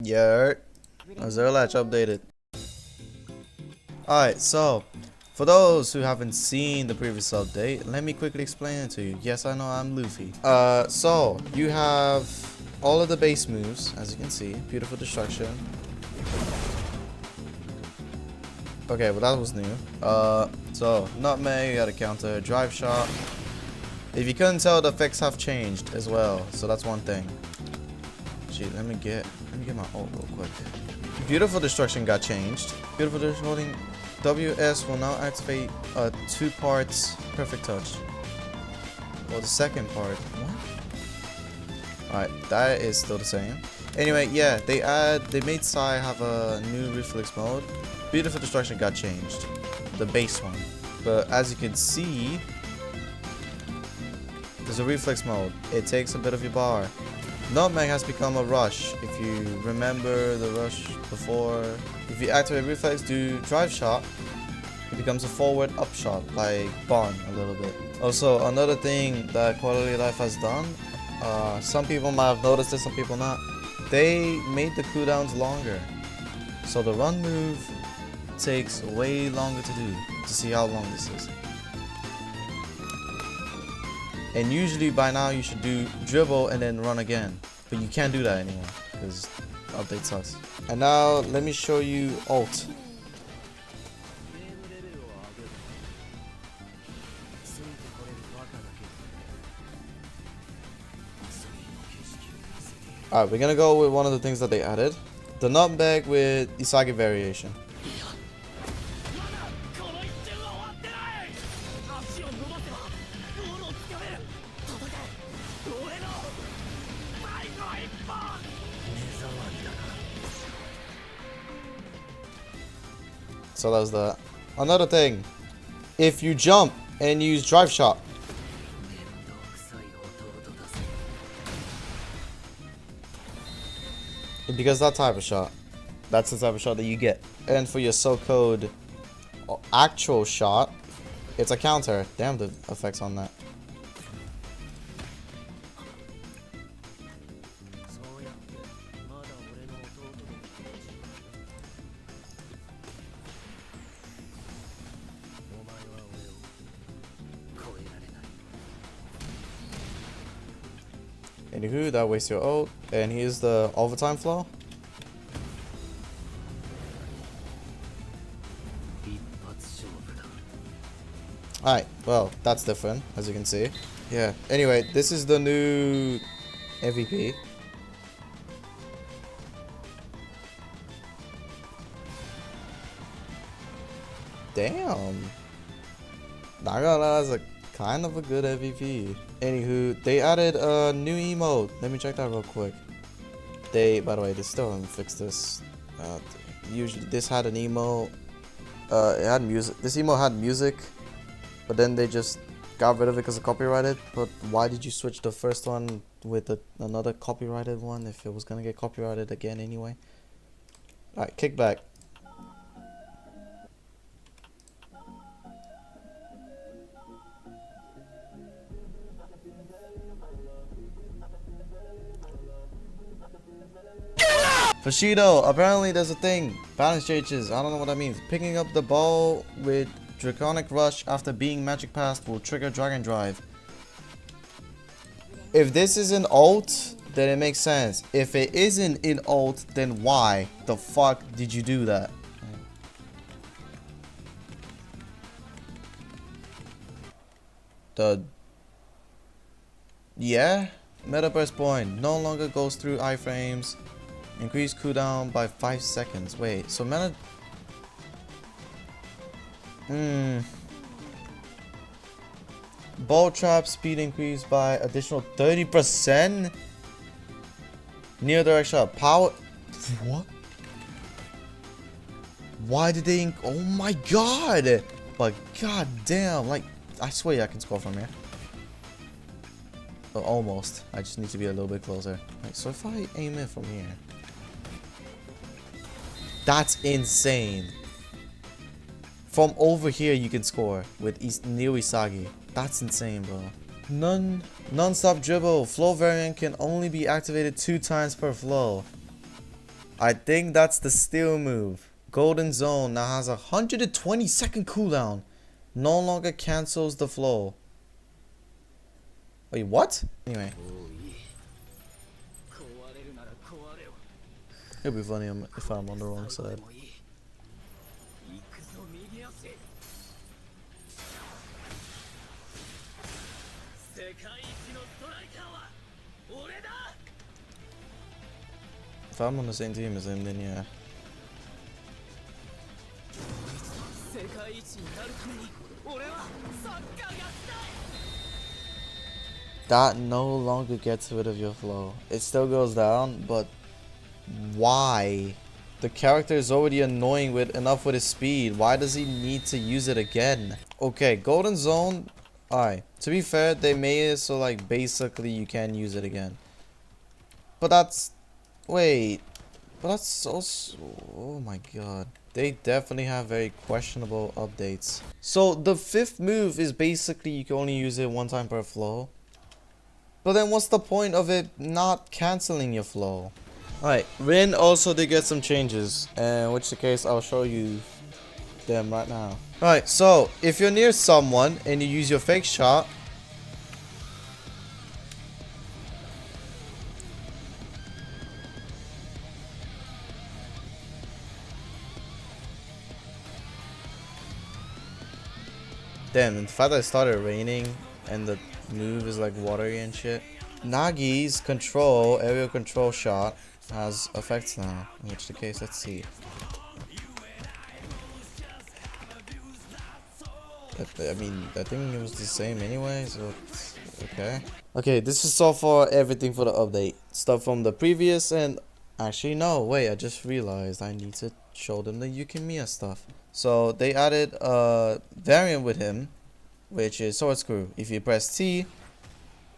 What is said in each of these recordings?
Yeah, Azure latch updated. Alright, so for those who haven't seen the previous update, let me quickly explain it to you. Yes, I know I'm Luffy. So you have all of the base moves, as you can see. Beautiful destruction. Okay, well that was new. So nutmeg, you got a counter, drive shot. If you couldn't tell, the effects have changed as well, so that's one thing. Gee, let me get my ult real quick. Beautiful destruction got changed. Beautiful destruction. WS will now activate 2 parts perfect touch. Well, the second part. What? Alright, that is still the same. Anyway, yeah, they made Sai have a new reflex mode. Beautiful destruction got changed. The base one. But as you can see, there's a reflex mode. It takes a bit of your bar. Nutmeg has become a rush. If you remember the rush before, if you activate reflex, do drive shot, it becomes a forward up shot, like Bond a little bit. Also, another thing that Quality of Life has done, some people might have noticed this, some people not. They made the cooldowns longer. So the run move takes way longer to do, to see how long this is. And usually by now you should do dribble and then run again. But you can't do that anymore because the update sucks. And now let me show you ult. Alright, we're gonna go with one of the things that they added. The nutmeg with Isagi variation. So that was that. Another thing, if you jump and use drive shot, because that type of shot, that's the type of shot that you get. And for your so-called actual shot, it's a counter. Damn the effects on that. Anywho, that wastes your ult. And here's the overtime flow. Alright, well, that's different, as you can see. Yeah, anyway, this is the new MVP. Damn. Not gonna lie, that's a kind of a good MVP. Anywho, they added a new emote. Let me check that real quick. By the way, they still haven't fixed this. Usually, this had an emote. It had music. This emote had music, but then they just got rid of it because of copyrighted. But why did you switch the first one with another copyrighted one if it was gonna get copyrighted again anyway? Alright, kickback. Fashido, apparently there's a thing. Balance changes. I don't know what that means. Picking up the ball with Draconic Rush after being magic passed will trigger Dragon Drive. If this is an ult, then it makes sense. If it isn't an ult, then why the fuck did you do that? Yeah? Meta burst point no longer goes through iframes. Increase cooldown by 5 seconds. Wait, so meta... Ball trap speed increase by additional 30%? Near direct shot. Power... What? Why did they... Oh my god! But god damn, like... I swear I can score from here. Oh, almost. I just need to be a little bit closer. Right, so if I aim it from here... That's insane. From over here you can score with Neo Isagi. That's insane, bro. Non-stop dribble. Flow variant can only be activated 2 times per flow. I think that's the steal move. Golden Zone now has a 120-second cooldown. No longer cancels the flow. Wait, what? Anyway. It'll be funny if I'm on the wrong side. If I'm on the same team as him, then yeah. That no longer gets rid of your flow. It still goes down, but why? The character is already annoying with enough with his speed. Why does he need to use it again? Okay, Golden Zone. Alright, to be fair, they made it so like basically you can use it again. But that's... Wait. But that's also... Oh my god. They definitely have very questionable updates. So the fifth move is basically you can only use it one time per flow. But then what's the point of it not cancelling your flow? Alright, Rin also did get some changes. In which the case I'll show you them right now. Alright, so if you're near someone and you use your fake shot, damn, the fact that it started raining and the move is like watery and shit. Nagi's control, aerial control shot has effects now. In which the case, let's see. I mean, I think it was the same anyway, so it's okay. Okay, this is so far everything for the update. Stuff from the previous and... Actually, no, wait, I just realized I need to show them the Yukimiya stuff. So, they added a variant with him, which is Sword Screw. If you press T,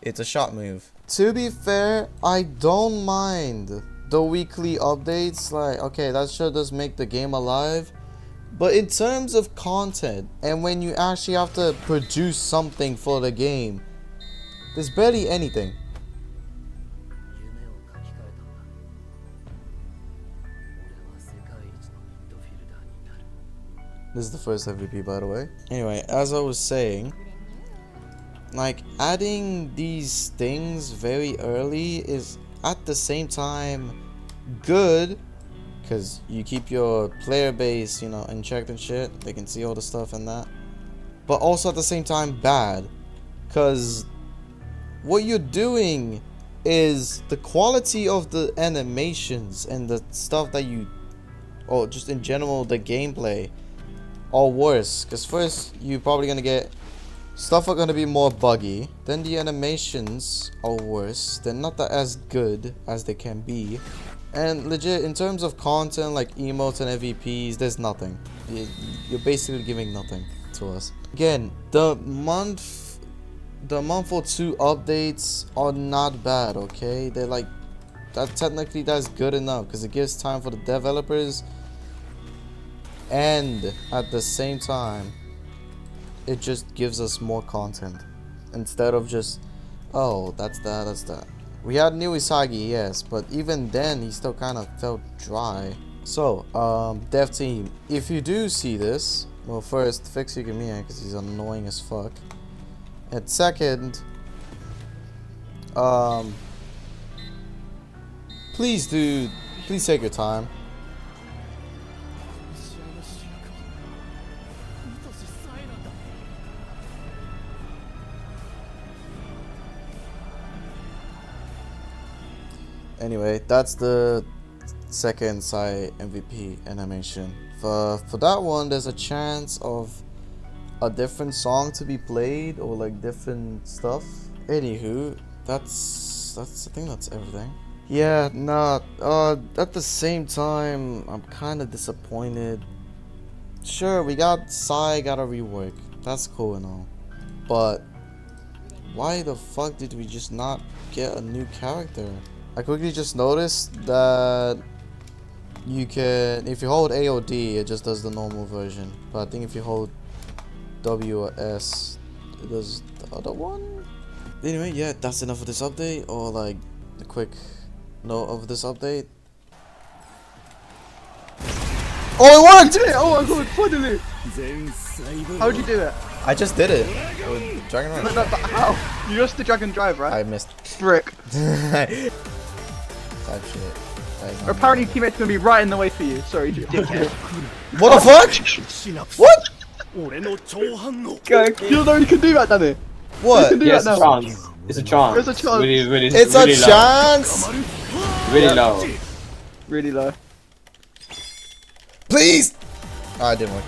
it's a shot move. To be fair, I don't mind the weekly updates. Like, okay, that sure does make the game alive. But in terms of content, and when you actually have to produce something for the game, there's barely anything. This is the first MVP, by the way. Anyway, as I was saying, like, adding these things very early is at the same time good, because you keep your player base, you know, in check and shit. They can see all the stuff and that. But also at the same time bad, because what you're doing is the quality of the animations and the stuff that you, or just in general the gameplay, are worse. Because first you're probably gonna get stuff are gonna be more buggy, then the animations are worse, they're not that as good as they can be, and legit in terms of content like emotes and MVPs, there's nothing. You're basically giving nothing to us. Again, the month or two updates are not bad, okay? They're like, that technically that's good enough because it gives time for the developers, and at the same time it just gives us more content instead of just, oh, that's that. We had new Isagi, yes, but even then he still kind of felt dry. So dev team, if you do see this, well, first fix Yukimiya because he's annoying as fuck, and second, please take your time. Anyway, that's the second side MVP animation. For that one, there's a chance of a different song to be played or like different stuff. Anywho, that's I think that's everything. Yeah, nah. At the same time, I'm kind of disappointed. Sure, we got Sai got a rework. That's cool and all, but why the fuck did we just not get a new character? I quickly just noticed that you can, if you hold A or D, it just does the normal version. But I think if you hold W or S, it does the other one. Anyway, yeah, that's enough of this update, or like a quick note of this update. Oh, it worked! Oh my god, finally! How'd you do it? I just did it. With Dragon Rush. No, but how? You just the drag and drive, right? I missed. Brick. Type shit. That is not Apparently teammates gonna be right in the way for you. Sorry, you dickhead. what the fuck? What? You know you can do that, Danny. What? You can do Yes, that a now. chance. It's a chance. There's a chance. Really, It's really a low. chance! Really low. Really low. Please! Oh, it didn't work.